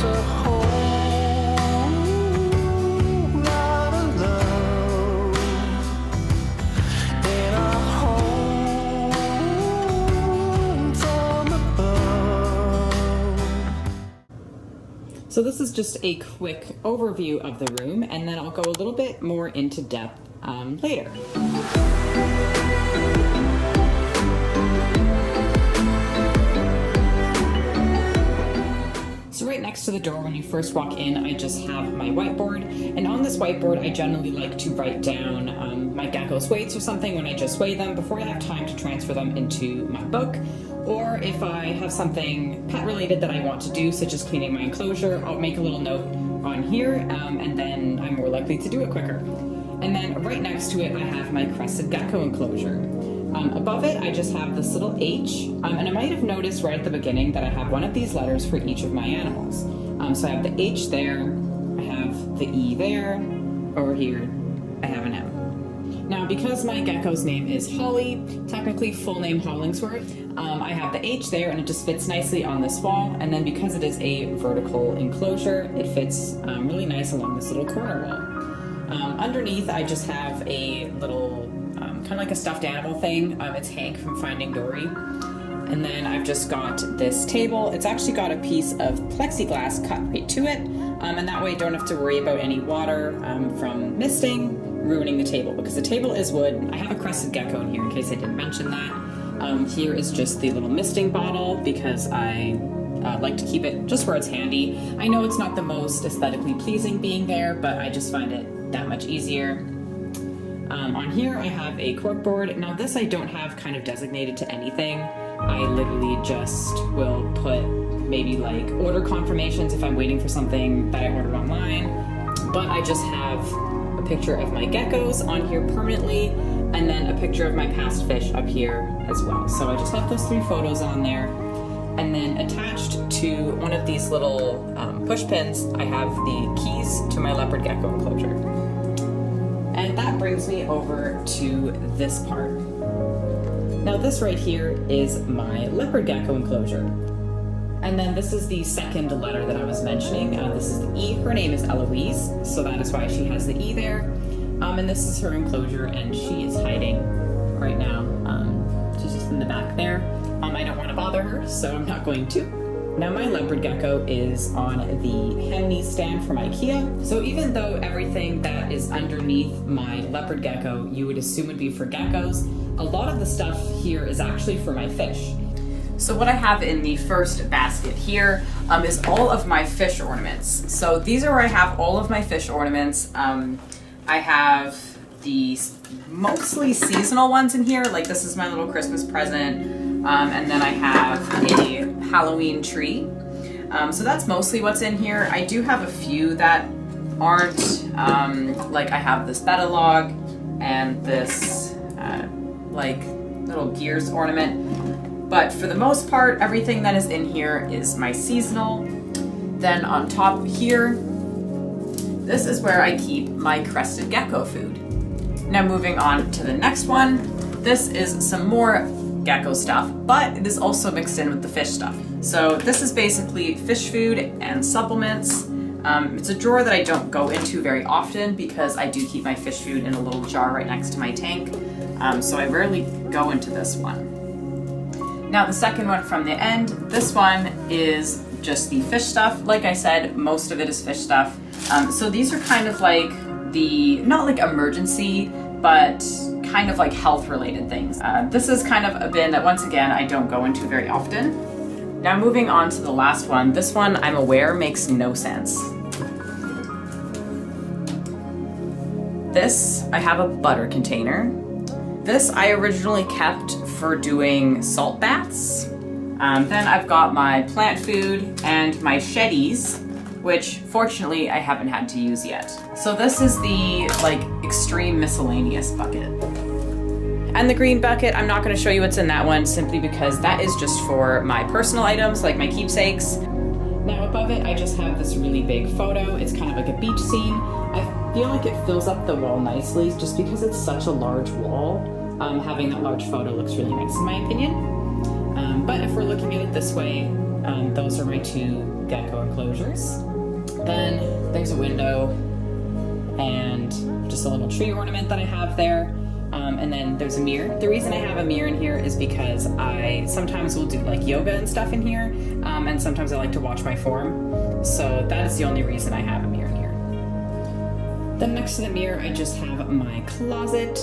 It's a whole lot of love in a home from above. So this is just a quick overview of the room, and then I'll go a little bit more into depth later. So right next to the door when you first walk in, I just have my whiteboard, and on this whiteboard I generally like to write down my Geckos weights or something when I just weigh them before I have time to transfer them into my book, or if I have something pet related that I want to do, such as cleaning my enclosure, I'll make a little note on here, and then I'm more likely to do it quicker. And then right next to it I have my crested gecko enclosure. Above it, I just have this little H, and I might have noticed right at the beginning that I have one of these letters for each of my animals. So I have the H there, I have the E there, over here I have an M. Now, because my gecko's name is Holly, technically full name Hollingsworth, I have the H there and it just fits nicely on this wall, and then because it is a vertical enclosure, it fits really nice along this little corner wall. Underneath, I just have a little kind of like a stuffed animal thing. It's Hank from Finding Dory. And then I've just got this table. It's actually got a piece of plexiglass cut right to it. And that way I don't have to worry about any water from misting, ruining the table, because the table is wood. I have a crested gecko in here in case I didn't mention that. Here is just the little misting bottle because I like to keep it just where it's handy. I know it's not the most aesthetically pleasing being there, but I just find it that much easier. On here I have a corkboard. Now this I don't have kind of designated to anything. I literally just will put maybe like order confirmations if I'm waiting for something that I ordered online. But I just have a picture of my geckos on here permanently, and then a picture of my past fish up here as well. So I just have those 3 photos on there. And then attached to one of these little push pins, I have the keys to my leopard gecko enclosure. And that brings me over to this part. Now this right here is my leopard gecko enclosure. And then this is the second letter that I was mentioning. This is the E. Her name is Eloise, so that is why she has the E there. And this is her enclosure, and she is hiding right now. She's just in the back there. I don't want to bother her, so I'm not going to. Now my leopard gecko is on the Hemney stand from IKEA. So even though everything that is underneath my leopard gecko you would assume would be for geckos, a lot of the stuff here is actually for my fish. So what I have in the first basket here is all of my fish ornaments. So these are where I have all of my fish ornaments. I have the mostly seasonal ones in here, like this is my little Christmas present. And then I have a Halloween tree. So that's mostly what's in here. I do have a few that aren't, like I have this Betta log and this like little gears ornament. But for the most part, everything that is in here is my seasonal. Then on top here, this is where I keep my crested gecko food. Now moving on to the next one, this is some more gecko stuff, but it is also mixed in with the fish stuff. So this is basically fish food and supplements. It's a drawer that I don't go into very often because I do keep my fish food in a little jar right next to my tank. So I rarely go into this one. Now the second one from the end, this one is just the fish stuff. Like I said, most of it is fish stuff. So these are kind of like the, not like emergency, but kind of like health related things. This is kind of a bin that once again, I don't go into very often. Now moving on to the last one. This one I'm aware makes no sense. This, I have a butter container. This I originally kept for doing salt baths. Then I've got my plant food and my sheddies, which fortunately I haven't had to use yet. So this is the like extreme miscellaneous bucket. And the green bucket, I'm not gonna show you what's in that one simply because that is just for my personal items, like my keepsakes. Now above it, I just have this really big photo. It's kind of like a beach scene. I feel like it fills up the wall nicely just because it's such a large wall. Having that large photo looks really nice in my opinion. But if we're looking at it this way, those are my 2 gecko enclosures. Then there's a window and just a little tree ornament that I have there. And then there's a mirror. The reason I have a mirror in here is because I sometimes will do like yoga and stuff in here, and sometimes I like to watch my form. So that is the only reason I have a mirror in here. Then next to the mirror, I just have my closet.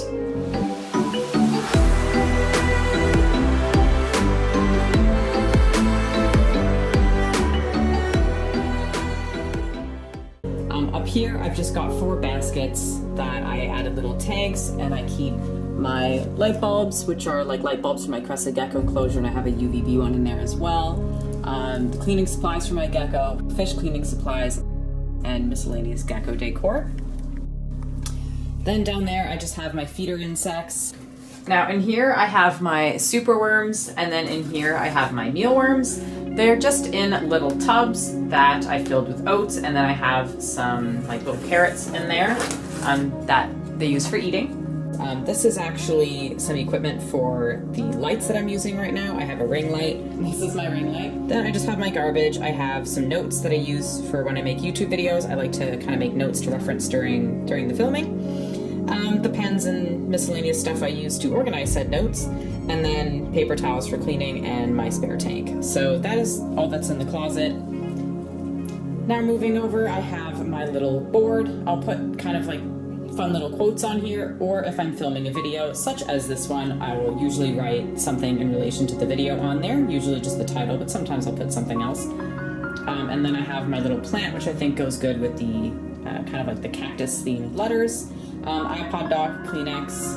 Up here, I've just got 4 baskets that I added little tags, and I keep my light bulbs, which are like light bulbs for my crested gecko enclosure, and I have a UVB one in there as well. The cleaning supplies for my gecko, fish cleaning supplies, and miscellaneous gecko decor. Then down there, I just have my feeder insects. Now in here, I have my superworms, and then in here, I have my mealworms. They're just in little tubs that I filled with oats, and then I have some like little carrots in there that they use for eating. This is actually some equipment for the lights that I'm using right now. I have a ring light. This is my ring light. Then I just have my garbage. I have some notes that I use for when I make YouTube videos. I like to kind of make notes to reference during the filming. The pens and miscellaneous stuff I use to organize said notes, and then paper towels for cleaning and my spare tank. So that is all that's in the closet. Now moving over, I have my little board. I'll put kind of like fun little quotes on here, or if I'm filming a video such as this one, I will usually write something in relation to the video on there, usually just the title, but sometimes I'll put something else. And then I have my little plant, which I think goes good with the kind of like the cactus themed letters. iPod dock, Kleenex.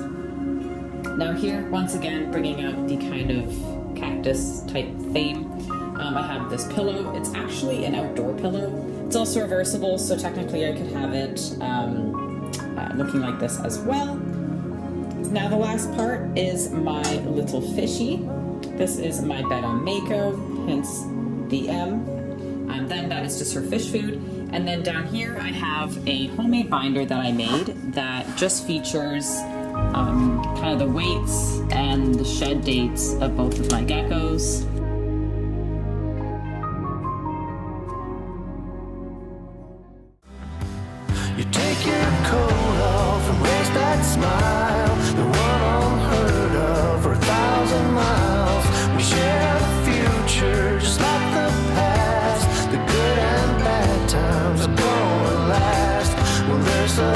Now here, once again, bringing out the kind of cactus type theme. I have this pillow. It's actually an outdoor pillow. It's also reversible, so technically I could have it looking like this as well. Now the last part is my little fishy. This is my Betta Mako, hence the M. Then that is just for fish food. And then down here I have a homemade binder that I made that just features kind of the weights and the shed dates of both of my geckos. You take your coat off and raise that smile, the one unheard of for 1,000 miles. We share the future just like the past. The good and bad times are gonna last. Well, there's a